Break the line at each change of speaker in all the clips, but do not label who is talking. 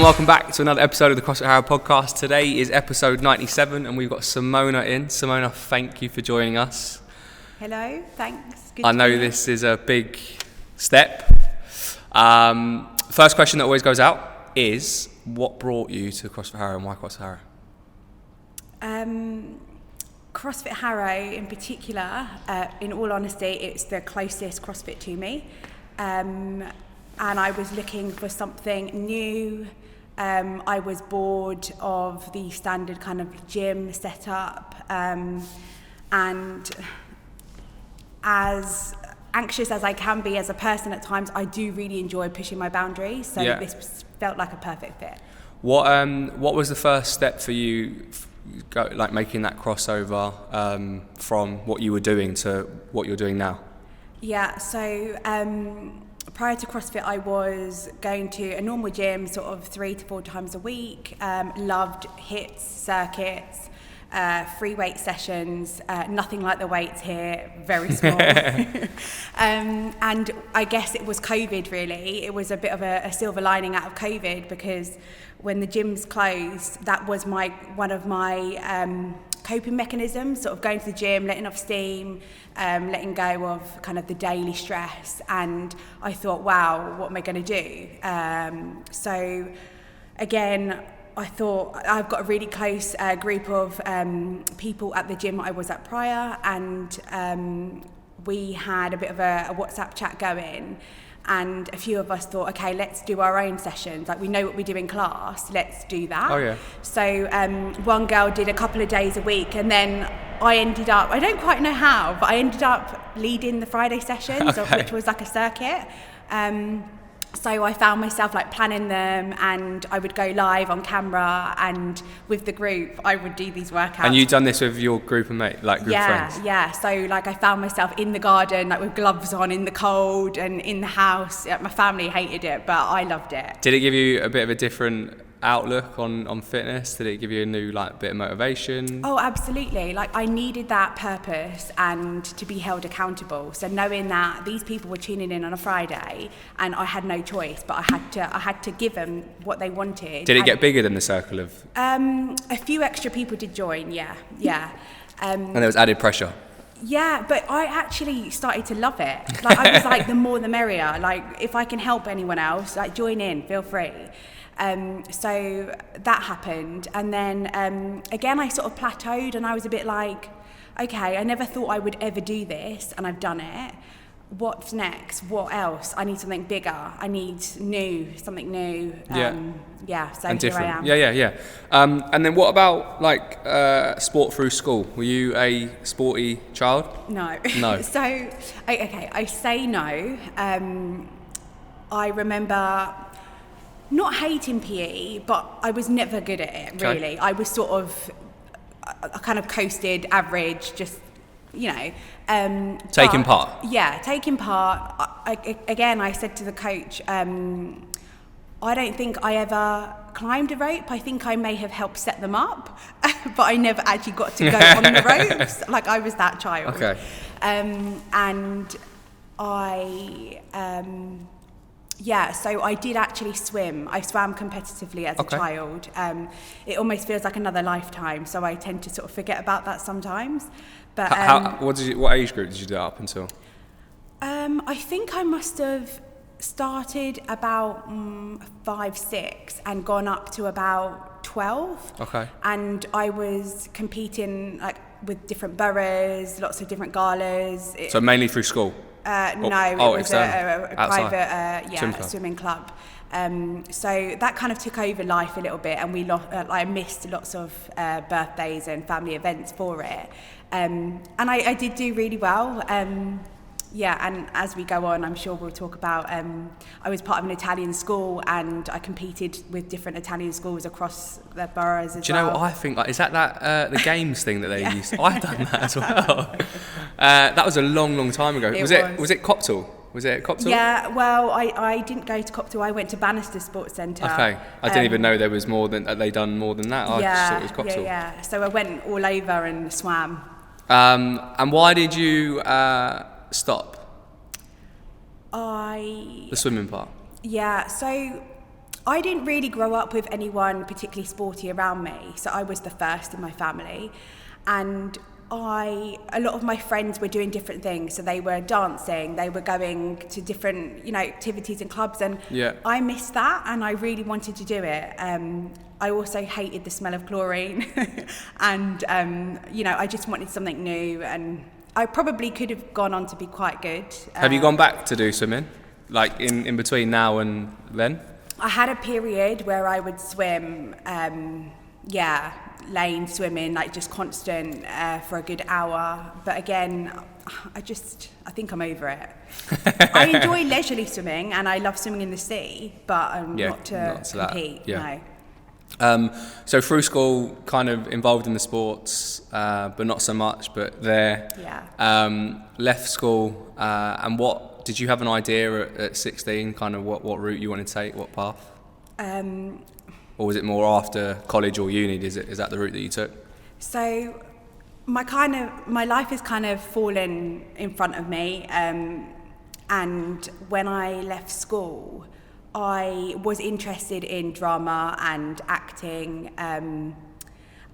welcome back to another episode of the CrossFit Harrow podcast. Today is episode 97 and we've got Simona in. Simona, thank you for joining us.
Hello, thanks.
I know this is a big step. First question that always goes out is, what brought you to CrossFit Harrow and why CrossFit Harrow?
CrossFit Harrow in particular, in all honesty, it's the closest CrossFit to me. And I was looking for something new. I was bored of the standard kind of gym setup. And as anxious as I can be as a person at times, I do really enjoy pushing my boundaries. So this felt like a perfect fit.
What was the first step for you, like making that crossover from what you were doing to what you're doing now? Yeah,
so prior to CrossFit, I was going to a normal gym sort of 3 to 4 times a week, loved HIIT circuits, free weight sessions, nothing like the weights here, very small. And I guess it was COVID really. It was a bit of a silver lining out of COVID, because when the gyms closed, that was one of my coping mechanisms, sort of going to the gym, letting off steam, letting go of kind of the daily stress. And I thought, wow, what am I going to do? So again, I thought I've got a really close group of people at the gym I was at prior, and we had a bit of a WhatsApp chat going, and a few of us thought, okay, let's do our own sessions. Like, we know what we do in class, let's do that.
Oh yeah.
So one girl did a couple of days a week, and then I ended up, I don't quite know how, but I ended up leading the Friday sessions, which was like a circuit. So I found myself like planning them, and I would go live on camera, and with the group I would do these workouts.
And you'd done this with your group of mates, like group friends?
Yeah. So like I found myself in the garden, like with gloves on, in the cold, and in the house. My family hated it, but I loved it.
Did it give you a bit of a different outlook on fitness? Did it give you a new bit of motivation?
Oh, absolutely. Like, I needed that purpose and to be held accountable. So knowing that these people were tuning in on a Friday and I had no choice, but I had to give them what they wanted.
Did it get bigger than the circle of?
A few extra people did join. Yeah.
And there was added pressure.
Yeah, but I actually started to love it. Like, I was like, the more the merrier. Like, if I can help anyone else, like, join in, feel free. So that happened, and then again I sort of plateaued, and I was a bit like, okay, I never thought I would ever do this, and I've done it. What's next? What else? I need something bigger. I need something new. So
and
here
different.
I am.
Yeah. And then what about sport through school? Were you a sporty child?
No. So I say no. I remember not hating PE, but I was never good at it, really. Okay. I was sort of, I kind of coasted, average, just,
taking part?
Yeah, taking part. I said to the coach, I don't think I ever climbed a rope. I think I may have helped set them up, but I never actually got to go on the ropes. Like, I was that child.
Okay.
And so I did actually swim. I swam competitively as a child. It almost feels like another lifetime, so I tend to sort of forget about that sometimes. But
what age group did you do it up until?
I think I must have started about 5, 6 and gone up to about 12.
Okay.
And I was competing like with different boroughs, lots of different galas.
So mainly through school?
No, it was a private swimming club. So that kind of took over life a little bit, and I missed lots of birthdays and family events for it. And I did do really well. And as we go on, I'm sure we'll talk about, I was part of an Italian school, and I competed with different Italian schools across the boroughs as well.
Do you know what I think? Like, is that the games thing that they used? I've done that as well. That was a long time ago. Was it Coptal? Was it at Coptal?
Yeah, well, I didn't go to Coptal. I went to Bannister Sports Centre.
Okay. I didn't even know there was more than, they done more than that. I just thought it was Coptal.
Yeah. So I went all over and swam.
And why did you stop?
The
swimming part?
Yeah, so I didn't really grow up with anyone particularly sporty around me, so I was the first in my family, and a lot of my friends were doing different things. So they were dancing, they were going to different, activities and clubs, and I missed that, and I really wanted to do it. I also hated the smell of chlorine, and I just wanted something new, and I probably could have gone on to be quite good.
Have you gone back to do swimming, like in between now and then?
I had a period where I would swim, lane swimming, like just constant for a good hour. But again, I think I'm over it. I enjoy leisurely swimming, and I love swimming in the sea, but not to compete.
Yeah.
No.
So through school, kind of involved in the sports, but not so much. But there, left school, and what did you have an idea at 16? Kind of what route you wanted to take, what path? Or was it more after college or uni? Is that the route that you took?
So my life has kind of fallen in front of me, and when I left school, I was interested in drama and acting.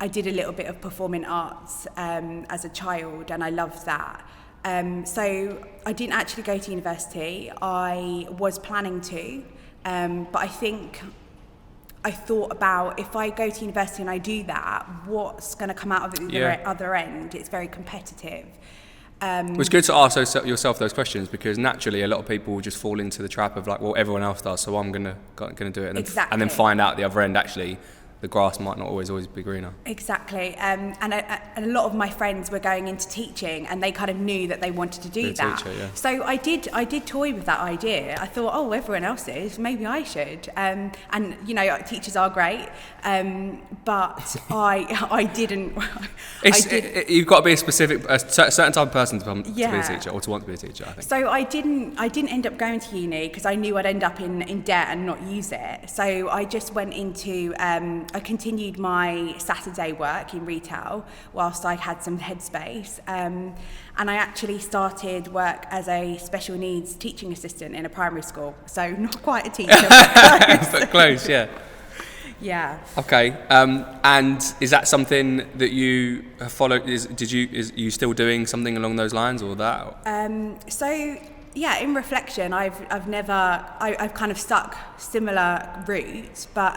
I did a little bit of performing arts as a child, and I loved that. So I didn't actually go to university. I was planning to, but I think I thought about, if I go to university and I do that, what's going to come out of the other end? It's very competitive.
It's good to ask yourself those questions, because naturally a lot of people will just fall into the trap of like, well, everyone else does, so I'm gonna do it, and then find out the other end actually the grass might not always be greener.
Exactly. And a lot of my friends were going into teaching, and they kind of knew that they wanted to do that.
Teacher, yeah.
So I did toy with that idea. I thought, oh, everyone else is, maybe I should. And teachers are great, but I didn't.
You've got to be a certain type of person to be a teacher, or to want to be a teacher, I think.
So I didn't end up going to uni, because I knew I'd end up in debt and not use it. So I just went into I continued my Saturday work in retail whilst I had some headspace, and I actually started work as a special needs teaching assistant in a primary school. So not quite a teacher,
but close, yeah.
Yeah.
Okay, and is that something that you have followed? Is you still doing something along those lines, or that?
So yeah, in reflection, I've kind of stuck similar routes, but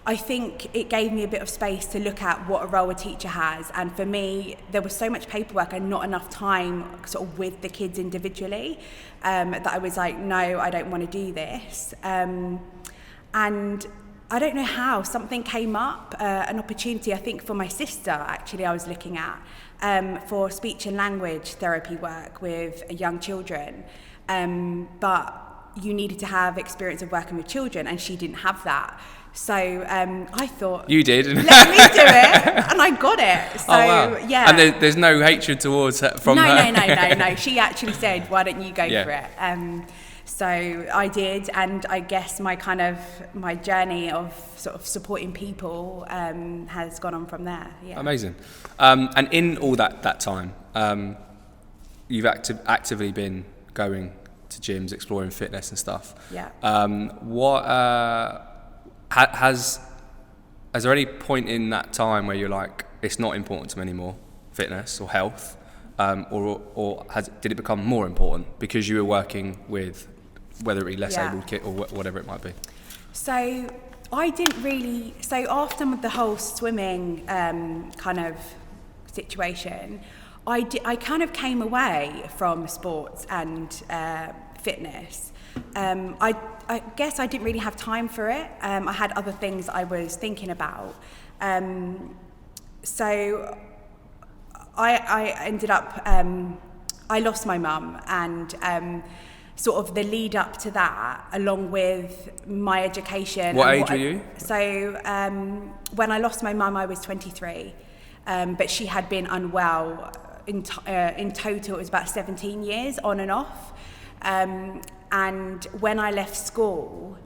I think it gave me a bit of space to look at what a role a teacher has. And for me, there was so much paperwork and not enough time sort of with the kids individually, that I was like, no, I don't want to do this. And I don't know how, something came up, an opportunity, I think for my sister, actually, I was looking at, for speech and language therapy work with young children. But you needed to have experience of working with children, and she didn't have that. So I thought,
you did.
Let me do it, and I got it. So yeah.
And there's no hatred towards her from her.
No. She actually said, "Why don't you go for it?" So I did, and I guess my journey of sort of supporting people has gone on from there. Yeah.
Amazing. And in all that time, you've actively been going to gyms, exploring fitness and stuff.
Yeah.
Has there any point in that time where you're like, it's not important to me anymore, fitness or health, or did it become more important because you were working with, whether it be less able kid or whatever it might be?
So I didn't really. So after the whole swimming kind of situation, I kind of came away from sports and fitness. I guess I didn't really have time for it. I had other things I was thinking about. So I ended up, I lost my mum, and sort of the lead up to that, along with my education.
What age were you?
So when I lost my mum, I was 23, but she had been unwell. In total, it was about 17 years, on and off. And when I left school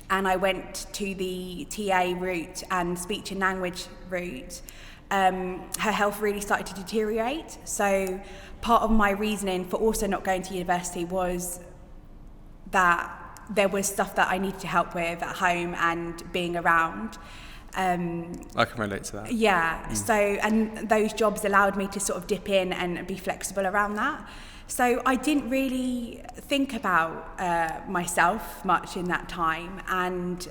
and I went to the TA route and speech and language route, her health really started to deteriorate. So part of my reasoning for also not going to university was that there was stuff that I needed to help with at home and being around.
I can relate to that.
Yeah, so, and those jobs allowed me to sort of dip in and be flexible around that. So I didn't really think about myself much in that time, and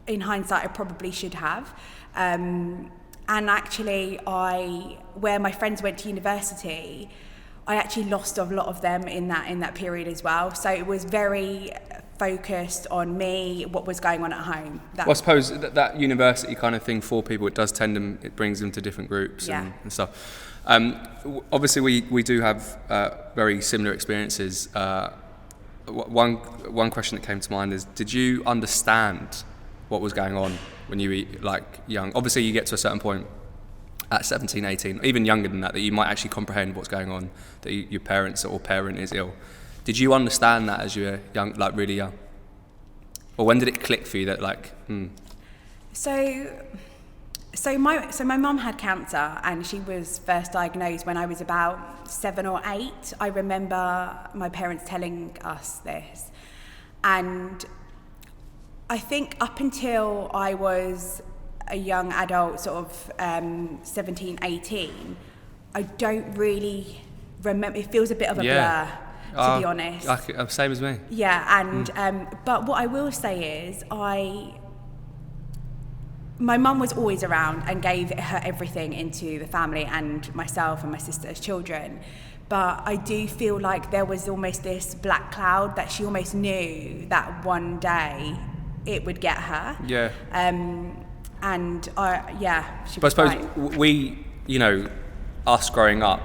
in hindsight I probably should have. And actually where my friends went to university, I actually lost a lot of them in that period as well. So it was very focused on me, what was going on at home.
Well, I suppose that university kind of thing for people, it brings them to different groups and stuff. Obviously, we do have very similar experiences. One question that came to mind is, did you understand what was going on when you were like young? Obviously, you get to a certain point at 17, 18, even younger than that you might actually comprehend what's going on, that your parents or parent is ill. Did you understand that as you were young, like really young? Or when did it click for you that like,
So my mum had cancer, and she was first diagnosed when I was about 7 or 8. I remember my parents telling us this. And I think up until I was a young adult, sort of 17, 18, I don't really remember. It feels a bit of a blur, to be honest.
Same as me.
Yeah, and but what I will say is my mum was always around and gave her everything into the family and myself and my sister as children. But I do feel like there was almost this black cloud that she almost knew that one day it would get her.
Yeah.
And she
but
was
I suppose us growing up,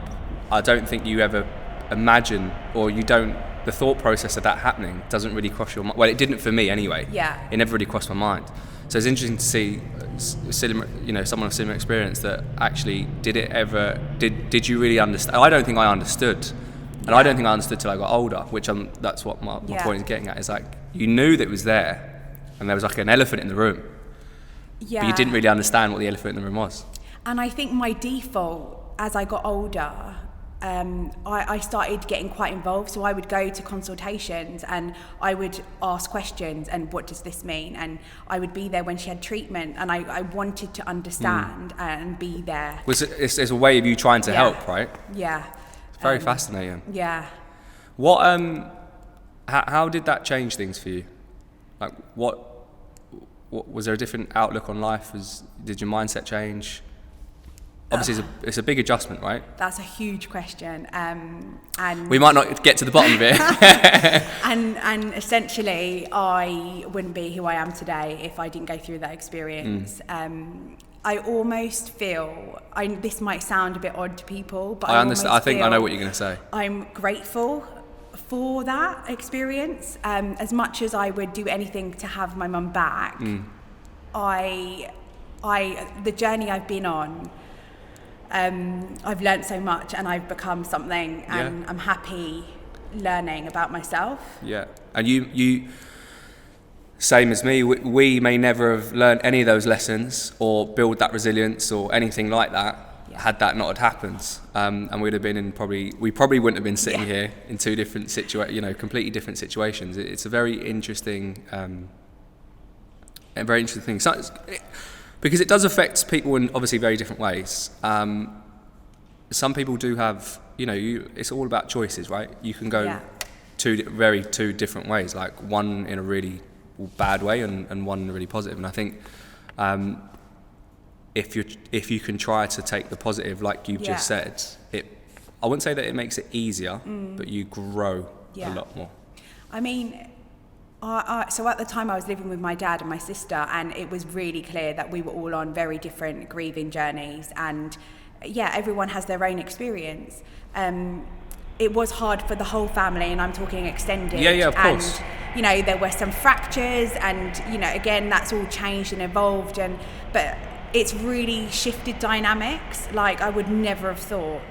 I don't think you ever imagine, or the thought process of that happening doesn't really cross your mind. Well, it didn't for me anyway.
Yeah.
It never really crossed my mind. So it's interesting to see, someone of similar experience that actually did you really understand? I don't think I understood. And I don't think I understood till I got older, which that's what my point is getting at, is like, you knew that it was there and there was like an elephant in the room.
Yeah.
But you didn't really understand what the elephant in the room was.
And I think my default, as I got older, I started getting quite involved. So I would go to consultations and I would ask questions, and what does this mean? And I would be there when she had treatment, and I wanted to understand and be there.
It's a way of you trying to help, right?
Yeah.
It's very fascinating.
Yeah.
What how did that change things for you? Like what was there a different outlook on life? Did your mindset change? Obviously, it's a big adjustment, right?
That's a huge question, and
we might not get to the bottom of it.
and essentially, I wouldn't be who I am today if I didn't go through that experience. I almost feel, this might sound a bit odd to people, but I understand.
I think I know what you're going to say.
I'm grateful for that experience. As much as I would do anything to have my mum back, the journey I've been on. I've learnt so much, and I've become something, and I'm happy learning about myself.
Yeah, and you same as me, we may never have learned any of those lessons or build that resilience or anything like that had that not had happened, and we'd have been we probably wouldn't have been sitting here in two different completely different situations. It's a very interesting thing. So because it does affect people in obviously very different ways. Some people do have, it's all about choices, right? You can go two different ways, like one in a really bad way and one in a really positive. And I think if you can try to take the positive, like you've just said, I wouldn't say that it makes it easier, but you grow a lot more.
I mean, so at the time I was living with my dad and my sister, and it was really clear that we were all on very different grieving journeys, and everyone has their own experience. It was hard for the whole family, and I'm talking extended.
Yeah, of course.
And there were some fractures, and again that's all changed and evolved, but it's really shifted dynamics like I would never have thought.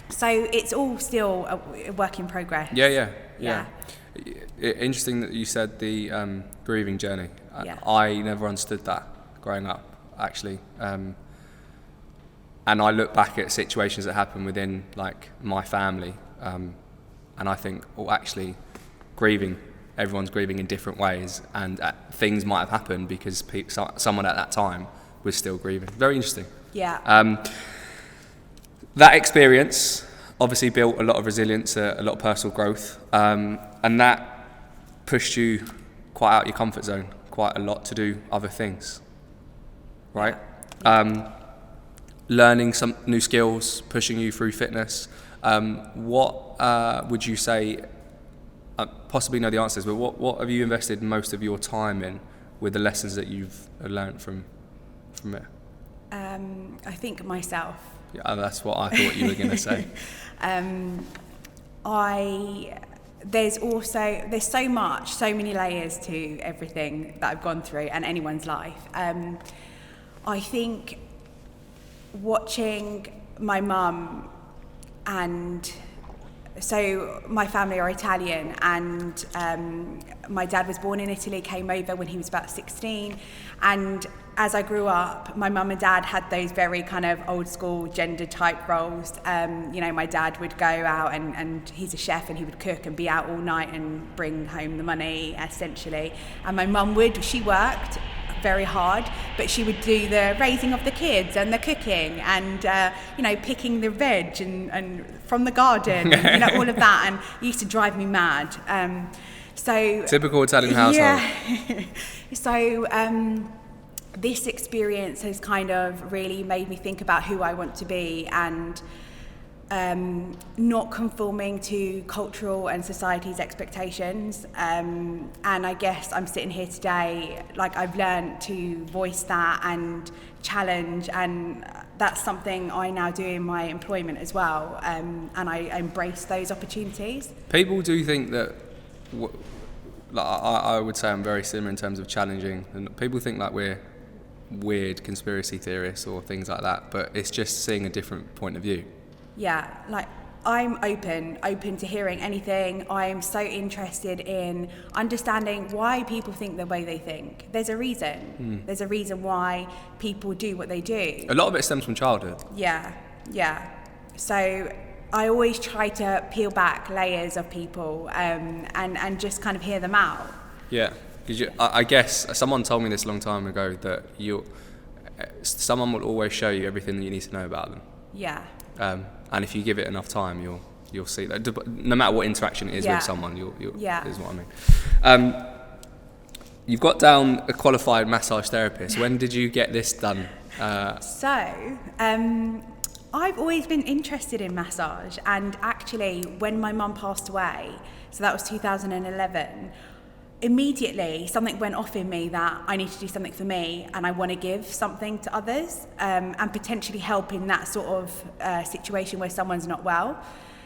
So it's all still a work in progress.
Yeah. Interesting that you said the grieving journey. I never understood that growing up, actually. And I look back at situations that happen within like my family, and I think, actually, grieving everyone's grieving in different ways, and things might have happened because someone at that time was still grieving. Very interesting.
Yeah.
That experience obviously built a lot of resilience, a lot of personal growth, and that pushed you quite out your comfort zone quite a lot to do other things, right? Learning some new skills, pushing you through fitness. What would you say, possibly know the answers, but what have you invested most of your time in with the lessons that you've learned from it?
I think myself.
Yeah, that's what I thought you were going to say.
There's so many layers to everything that I've gone through and anyone's life. I think watching my mum, and so my family are Italian, and my dad was born in Italy, came over when he was about 16, and as I grew up, my mum and dad had those very kind of old school gender type roles. My dad would go out and he's a chef and he would cook and be out all night and bring home the money, essentially. And my mum she worked very hard, but she would do the raising of the kids and the cooking and, picking the veg and from the garden, and, all of that. And it used to drive me mad.
Typical Italian household.
Yeah. So, this experience has kind of really made me think about who I want to be, and not conforming to cultural and society's expectations. And I guess I'm sitting here today, like I've learned to voice that and challenge, and that's something I now do in my employment as well. And I embrace those opportunities.
People do think that, I would say I'm very similar in terms of challenging, and people think like we're weird conspiracy theorists or things like that, but it's just seeing a different point of view.
Yeah, like I'm open to hearing anything. I'm so interested in understanding why people think the way they think. There's a reason. There's a reason why people do what they do.
A lot of it stems from childhood.
Yeah. So I always try to peel back layers of people and just kind of hear them out. Yeah.
I guess someone told me this a long time ago that someone will always show you everything that you need to know about them.
Yeah.
And if you give it enough time, you'll see that. No matter what interaction it is with someone, you'll is what I mean. You've got down a qualified massage therapist. When did you get this done?
I've always been interested in massage, and actually when my mum passed away, so that was 2011, immediately something went off in me that I need to do something for me, and I want to give something to others, and potentially help in that sort of situation where someone's not well.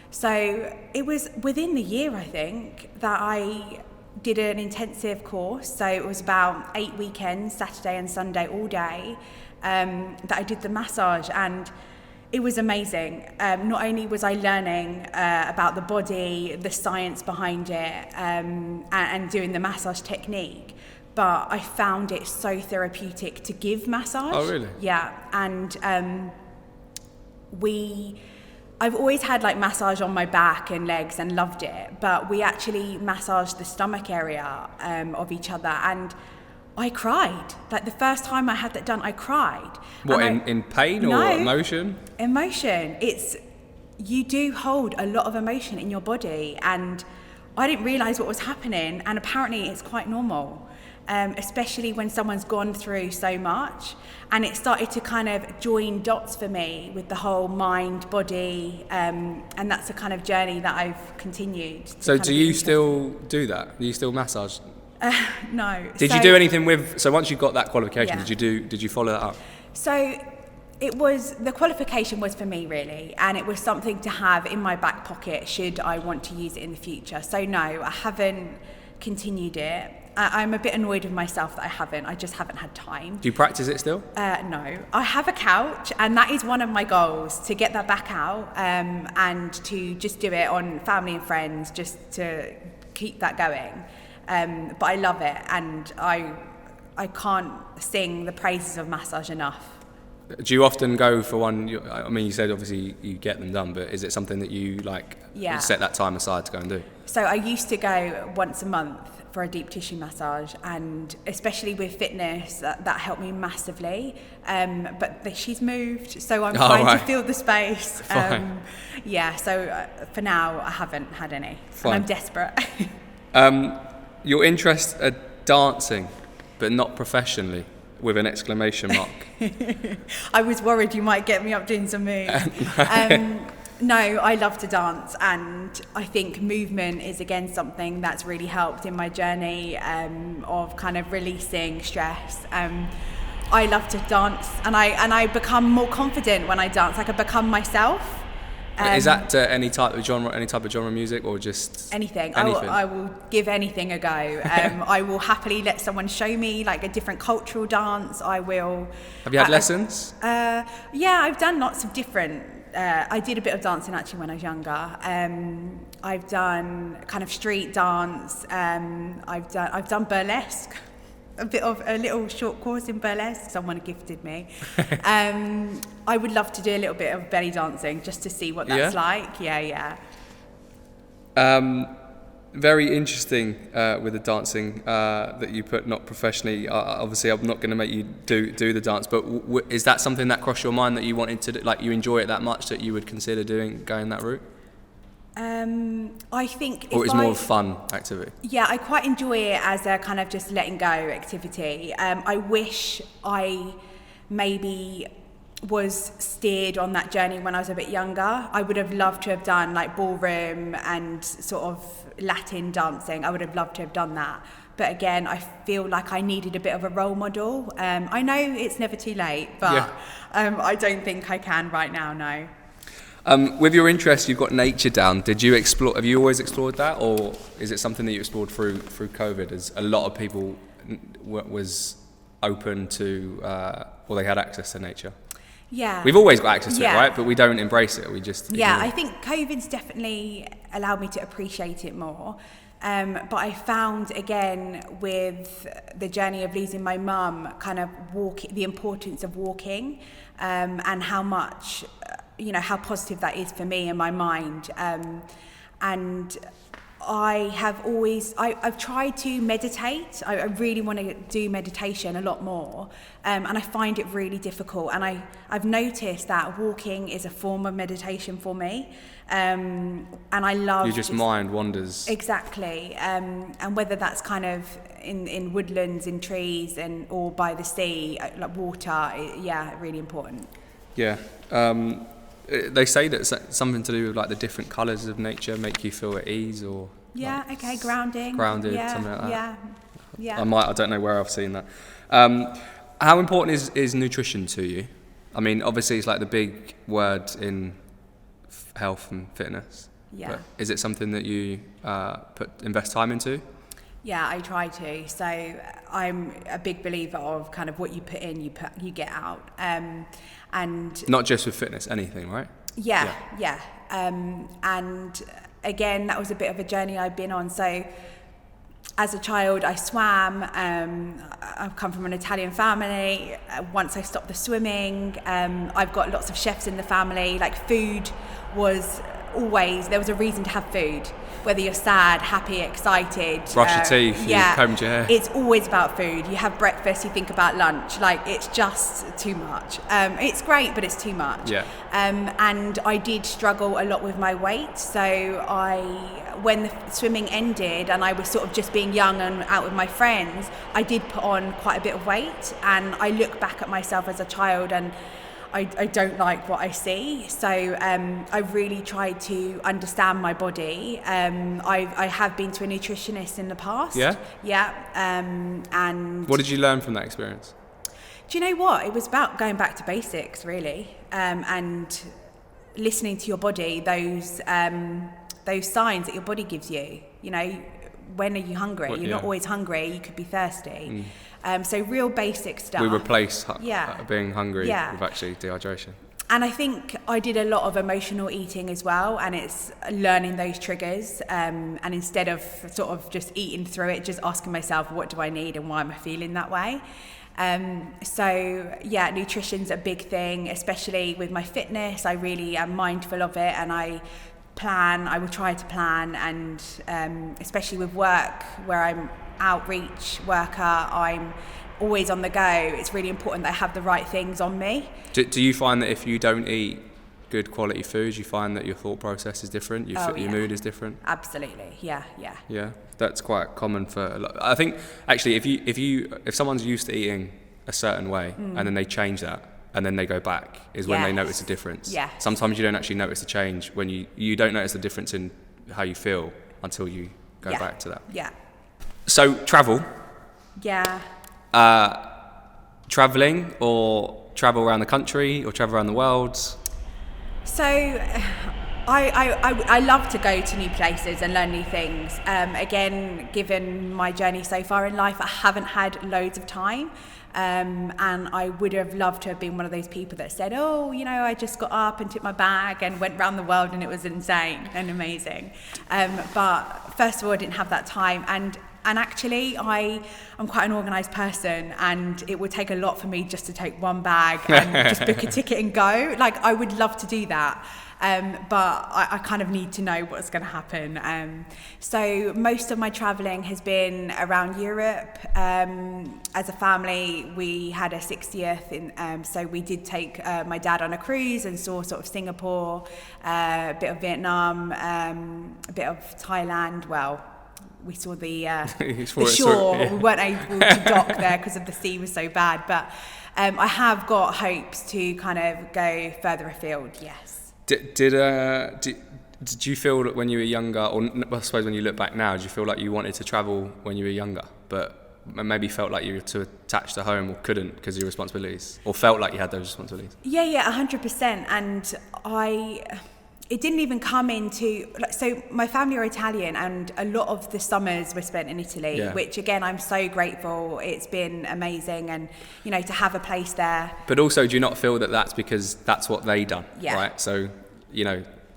So it was within the year, I think, that I did an intensive course. So it was about 8 weekends, Saturday and Sunday all day, that I did the massage, and it was amazing. Not only was I learning about the body, the science behind it, and doing the massage technique, but I found it so therapeutic to give massage.
Oh, really?
Yeah, and I've always had like massage on my back and legs and loved it, but we actually massaged the stomach area of each other, and I cried. Like the first time I had that done, I cried.
What, in pain or emotion?
Emotion. You do hold a lot of emotion in your body, and I didn't realise what was happening, and apparently it's quite normal, especially when someone's gone through so much. And it started to kind of join dots for me with the whole mind, body, and that's the kind of journey that I've continued.
So do you still do that? Do you still massage?
No.
Did you do anything with? So once you got that qualification, did you follow that up?
So the qualification was for me really, and it was something to have in my back pocket should I want to use it in the future. So no, I haven't continued it. I'm a bit annoyed with myself that I just haven't had time.
Do you practice it still?
No. I have a couch, and that is one of my goals, to get that back out, and to just do it on family and friends, just to keep that going. But I love it, and I can't sing the praises of massage enough.
Do you often go for one? I mean, you said obviously you get them done, but is it something that you like set that time aside to go and do?
So I used to go once a month for a deep tissue massage, and especially with fitness, that helped me massively. But she's moved, so I'm trying to fill the space. So for now, I haven't had any. Fine. And I'm desperate.
Your interests are dancing, but not professionally, with an exclamation mark.
I was worried you might get me up doing some moves. No, I love to dance, and I think movement is again something that's really helped in my journey of kind of releasing stress. I love to dance, and I become more confident when I dance. Like I become myself.
Is that any type of genre music, or just
anything? I will give anything a go. I will happily let someone show me like a different cultural dance. I will.
Have you had lessons?
Yeah, I've done lots of different. I did a bit of dancing actually when I was younger. I've done kind of street dance. I've done burlesque. A little short course in burlesque someone gifted me. I would love to do a little bit of belly dancing just to see what that's like. Yeah.
Very interesting with the dancing that you put not professionally. Obviously, I'm not going to make you do the dance, but is that something that crossed your mind that you wanted to do, like you enjoy it that much that you would consider going that route?
I think
or it's more of a fun activity.
Yeah, I quite enjoy it as a kind of just letting go activity. I wish I maybe was steered on that journey when I was a bit younger. I would have loved to have done like ballroom and sort of Latin dancing. I would have loved to have done that. But again, I feel like I needed a bit of a role model. I know it's never too late, but I don't think I can right now, no.
With your interest, you've got nature down. Did you explore? Have you always explored that, or is it something that you explored through COVID? As a lot of people was open to, or they had access to nature.
Yeah,
we've always got access to it, right? But we don't embrace it. We just ignore it.
I think COVID's definitely allowed me to appreciate it more. But I found again with the journey of losing my mum, kind of the importance of walking, and how much. How positive that is for me and my mind. And I have always, I've tried to meditate. I really want to do meditation a lot more. And I find it really difficult. And I've noticed that walking is a form of meditation for me. And I love...
You just mind wanders.
Exactly. And whether that's kind of in woodlands, in trees, or by the sea, like water, really important.
Yeah. They say that something to do with like the different colours of nature make you feel at ease, or
grounded,
something like that.
Yeah.
I don't know where I've seen that. How important is nutrition to you? I mean, obviously it's like the big word in health and fitness.
Yeah.
But is it something that you invest time into?
Yeah, I try to. So I'm a big believer of kind of what you put in, you get out. And
not just with fitness, anything, right?
Yeah. And again, that was a bit of a journey I've been on. So as a child, I swam. I've come from an Italian family. Once I stopped the swimming, I've got lots of chefs in the family. Like food was always, there was a reason to have food. Whether you're sad, happy, excited.
Brush your teeth, you combed your hair.
It's always about food. You have breakfast, you think about lunch. Like, it's just too much. It's great, but it's too much.
Yeah.
And I did struggle a lot with my weight. So when the swimming ended and I was sort of just being young and out with my friends, I did put on quite a bit of weight. And I look back at myself as a child and I don't like what I see, so I really tried to understand my body. I have been to a nutritionist in the past. Yeah. And
what did you learn from that experience?
Do you know what? It was about going back to basics, really, and listening to your body. Those signs that your body gives you. You know, when are you hungry? You're not always hungry. You could be thirsty. So real basic stuff.
We replace being hungry with actually dehydration.
And I think I did a lot of emotional eating as well, and it's learning those triggers. And instead of sort of just eating through it, just asking myself, what do I need and why am I feeling that way? So yeah, nutrition's a big thing, especially with my fitness. I really am mindful of it, and I will try to plan, and especially with work where I'm outreach worker, I'm always on the go. It's really important that I have the right things on me.
Do you find that if you don't eat good quality foods, you find that your thought process is different, your mood is different?
Absolutely, yeah.
Yeah, that's quite common for a lot. I think actually if someone's used to eating a certain way and then they change that and then they go back is when they notice a difference.
Yeah.
Sometimes you don't actually notice the change when you don't notice the difference in how you feel until you go back to that.
Yeah.
So travel.
Yeah.
Traveling or travel around the country or travel around the world?
So I love to go to new places and learn new things. Again, given my journey so far in life, I haven't had loads of time. And I would have loved to have been one of those people that said, oh, I just got up and took my bag and went around the world and it was insane and amazing. But first of all, I didn't have that time. And actually, I'm quite an organised person, and it would take a lot for me just to take one bag and just book a ticket and go. Like, I would love to do that, but I kind of need to know what's going to happen. So most of my travelling has been around Europe. As a family, we had a 60th, so we did take my dad on a cruise and saw sort of Singapore, a bit of Vietnam, a bit of Thailand. Well, we saw the shore. We weren't able to dock there because of the sea was so bad. But I have got hopes to kind of go further afield. Yes.
Did you feel that when you were younger, or I suppose when you look back now, did you feel like you wanted to travel when you were younger, but maybe felt like you were too attached to home or couldn't because of your responsibilities, or felt like you had those responsibilities?
Yeah, 100%. And it didn't even come into, so my family are Italian, and a lot of the summers were spent in Italy, which again, I'm so grateful. It's been amazing, and to have a place there. But
also, do you not feel that that's because that's what they done, right? So,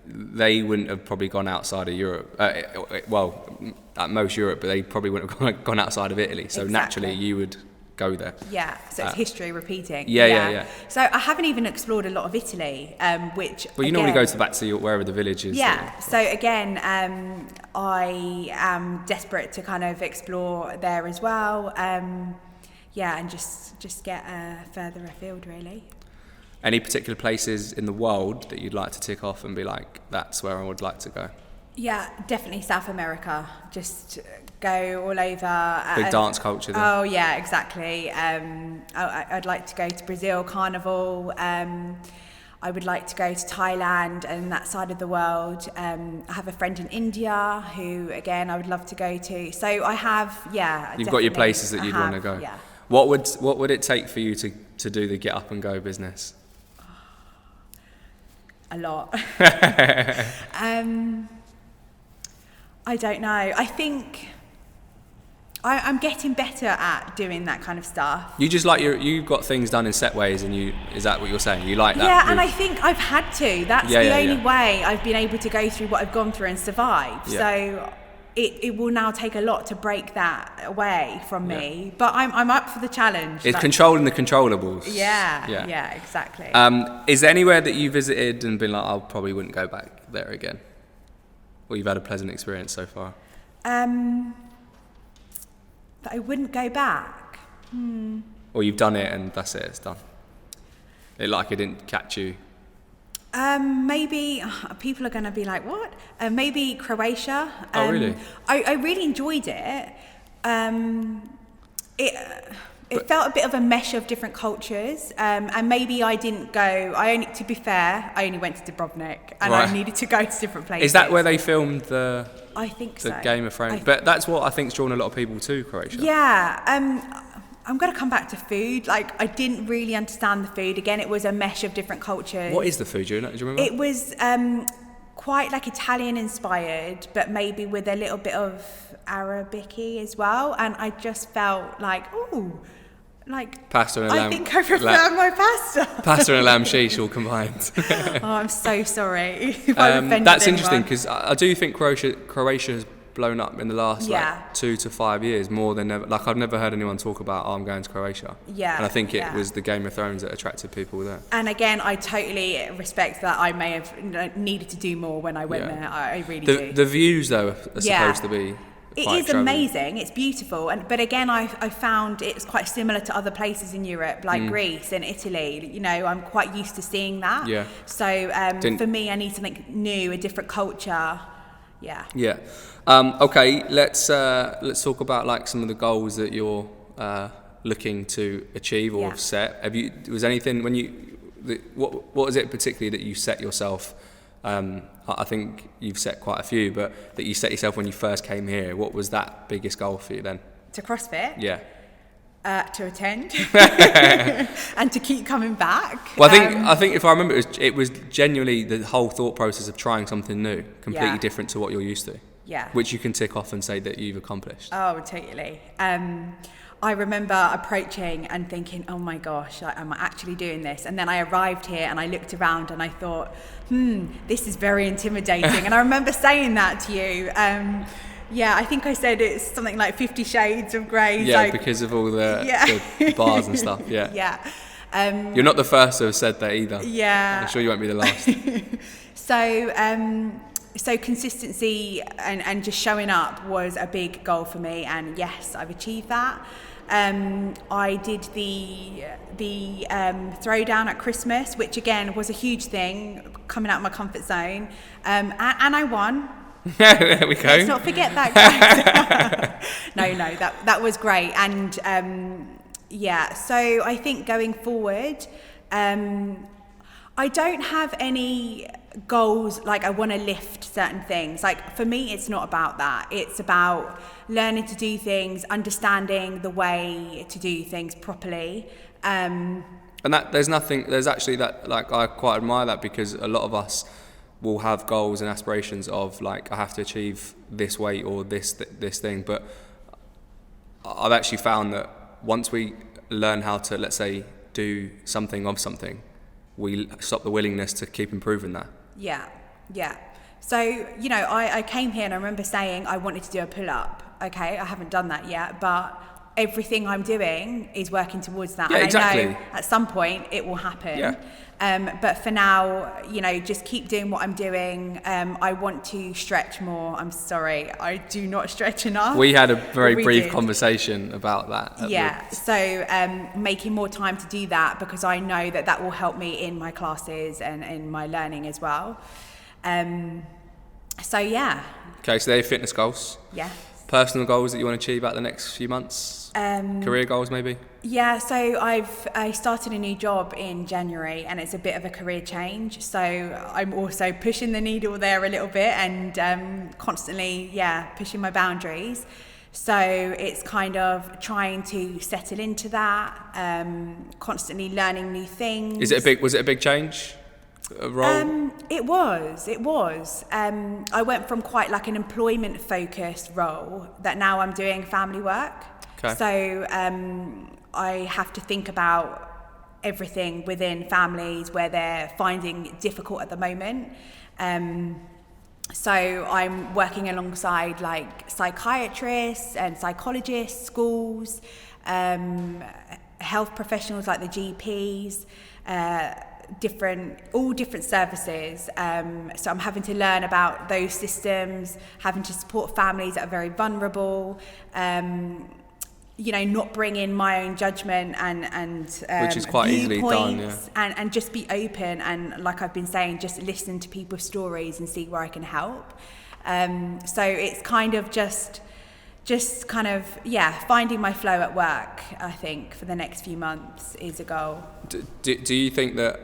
they wouldn't have probably gone outside of Europe, at most Europe, but they probably wouldn't have gone outside of Italy. So naturally, you would go there.
Yeah, so it's history repeating.
Yeah.
So I haven't even explored a lot of Italy, which.
Well, you normally go back to wherever the village is.
Yeah. So again, I am desperate to kind of explore there as well. And just get further afield, really.
Any particular places in the world that you'd like to tick off and be like, that's where I would like to go? Yeah,
definitely South America. Just go all over.
Big dance culture there.
Oh yeah, exactly. I'd like to go to Brazil Carnival. I would like to go to Thailand and that side of the world. I have a friend in India who, again, I would love to go to. So I have,
You've got your places that you'd want to go.
Yeah.
What would it take for you to do the get up and go business?
A lot. I don't know. I think I'm getting better at doing that kind of stuff.
You just like you've got things done in set ways, and is that what you're saying? You like that?
Yeah, and I think I've had to. That's the only way I've been able to go through what I've gone through and survive. Yeah. So it will now take a lot to break that away from me. But I'm up for the challenge.
It's controlling the controllables.
Yeah, exactly.
Is there anywhere that you visited and been like, I probably wouldn't go back there again? Or you've had a pleasant experience so far?
That I wouldn't go back.
Or you've done it and that's it, it's done. It didn't catch you.
Maybe people are going to be like, what? Maybe Croatia.
Oh, really?
I really enjoyed it. It felt a bit of a mesh of different cultures, and maybe I didn't go. To be fair, I only went to Dubrovnik, and I needed to go to different places.
Is that where they filmed the?
I think so.
The Game of Thrones, but that's what I think's drawn a lot of people to Croatia.
Yeah, I'm going to come back to food. I didn't really understand the food. Again, it was a mesh of different cultures.
What is the food? Do you remember?
It was quite Italian inspired, but maybe with a little bit of Arabic-y as well. And I just felt
pasta and a lamb.
I think I prefer my pasta.
Pasta and a lamb sheesh all combined.
I'm so sorry if I offended
That's
anyone.
interesting because I do think Croatia has blown up in the last like 2 to 5 years more than ever. Like I've never heard anyone talk about, I'm going to Croatia.
Yeah.
And I think it was the Game of Thrones that attracted people there.
And again, I totally respect that I may have needed to do more when I went there. I really do.
The views though are supposed to be
it is amazing. It's beautiful, but again, I found it's quite similar to other places in Europe, like Greece and Italy. You know, I'm quite used to seeing that.
Yeah.
So for me, I need something new, a different culture. Yeah.
Yeah. Okay. Let's talk about like some of the goals that you're looking to achieve or have set. Was anything when what was it particularly that you set yourself? I think you've set quite a few, but that you set yourself when you first came here. What was that biggest goal for you then?
To CrossFit?
Yeah.
To attend and to keep coming back.
Well, I think if I remember, it was genuinely the whole thought process of trying something new, completely different to what you're used to.
Yeah.
Which you can tick off and say that you've accomplished.
Oh, totally. I remember approaching and thinking, oh my gosh, am I actually doing this? And then I arrived here and I looked around and I thought, this is very intimidating. And I remember saying that to you. I think I said it's something like 50 Shades of Grey.
Yeah, like, because of all the bars and stuff. Yeah.
Yeah.
You're not the first to have said that either.
Yeah.
I'm sure you won't be the last.
So consistency and just showing up was a big goal for me, and yes, I've achieved that. I did the throwdown at Christmas, which again was a huge thing, coming out of my comfort zone, and I won.
There we go.
Let's not forget that, guys. No, that was great, and so I think going forward, I don't have any goals like I want to lift certain things. Like for me, it's not about that. It's about learning to do things, understanding the way to do things properly.
And that there's actually that, like, I quite admire that, because a lot of us will have goals and aspirations of like, I have to achieve this weight or this thing. But I've actually found that once we learn how to, let's say, do something of something, we stop the willingness to keep improving that.
Yeah. So, I came here and I remember saying I wanted to do a pull-up. Okay, I haven't done that yet, but everything I'm doing is working towards that.
Yeah,
and
exactly.
I know at some point it will happen.
Yeah.
But for now, just keep doing what I'm doing. I want to stretch more. I'm sorry, I do not stretch enough.
We had a very brief conversation about that.
So making more time to do that, because I know that will help me in my classes and in my learning as well.
Okay, so they're fitness goals.
Yeah.
Personal goals that you want to achieve out the next few months? Career goals maybe? Yeah,
so I started a new job in January, and it's a bit of a career change. So I'm also pushing the needle there a little bit, and constantly, pushing my boundaries. So it's kind of trying to settle into that, constantly learning new things.
Was it a big change? Role?
It was. I went from quite like an employment focused role that now I'm doing family work.
Okay.
So I have to think about everything within families where they're finding it difficult at the moment. So I'm working alongside like psychiatrists and psychologists, schools, health professionals like the GPs, different services. So I'm having to learn about those systems, having to support families that are very vulnerable, not bring in my own judgment and
which is quite easily done,
and just be open, and like I've been saying, just listen to people's stories and see where I can help. So it's kind of just finding my flow at work, I think, for the next few months is a goal.
Do you think that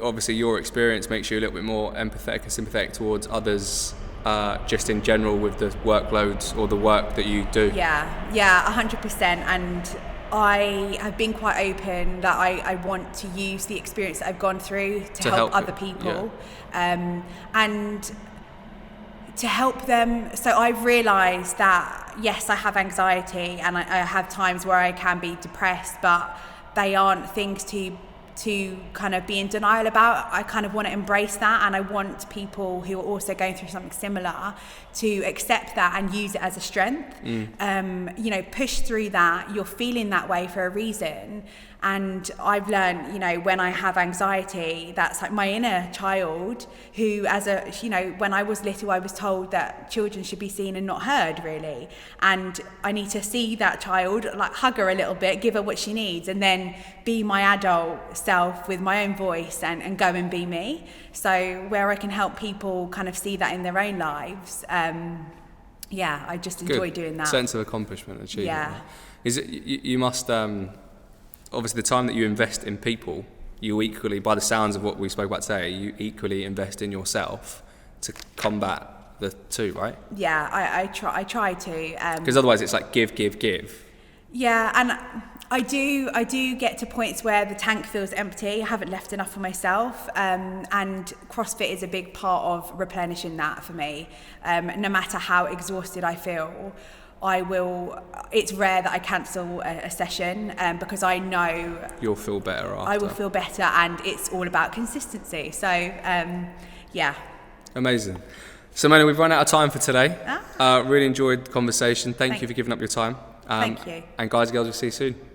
obviously your experience makes you a little bit more empathetic and sympathetic towards others, just in general with the workloads or the work that you do?
Yeah, 100%. And I have been quite open that I want to use the experience that I've gone through to help other people, and to help them. So I've realised that, yes, I have anxiety and I have times where I can be depressed, but they aren't things to to kind of be in denial about. I kind of want to embrace that, and I want people who are also going through something similar to accept that and use it as a strength. You know, push through that. You're feeling that way for a reason. And I've learned, you know, when I have anxiety, that's like my inner child who, when I was little, I was told that children should be seen and not heard, really. And I need to see that child, like hug her a little bit, give her what she needs, and then be my adult self with my own voice and go and be me. So where I can help people kind of see that in their own lives, I just enjoy doing that.
Sense of accomplishment, achievement.
Yeah.
Is it, you must, obviously the time that you invest in people, you equally, by the sounds of what we spoke about today, you equally invest in yourself to combat the two, right?
Yeah, I try to.
Because otherwise it's like give.
Yeah, and I do get to points where the tank feels empty. I haven't left enough for myself, and CrossFit is a big part of replenishing that for me. No matter how exhausted I feel, it's rare that I cancel a session, because I know
you'll feel better after.
I will feel better, and it's all about consistency. So, yeah.
Amazing. Simona, we've run out of time for today. Really enjoyed the conversation. Thank you for giving up your time.
Thank you.
And guys and girls, we'll see you soon.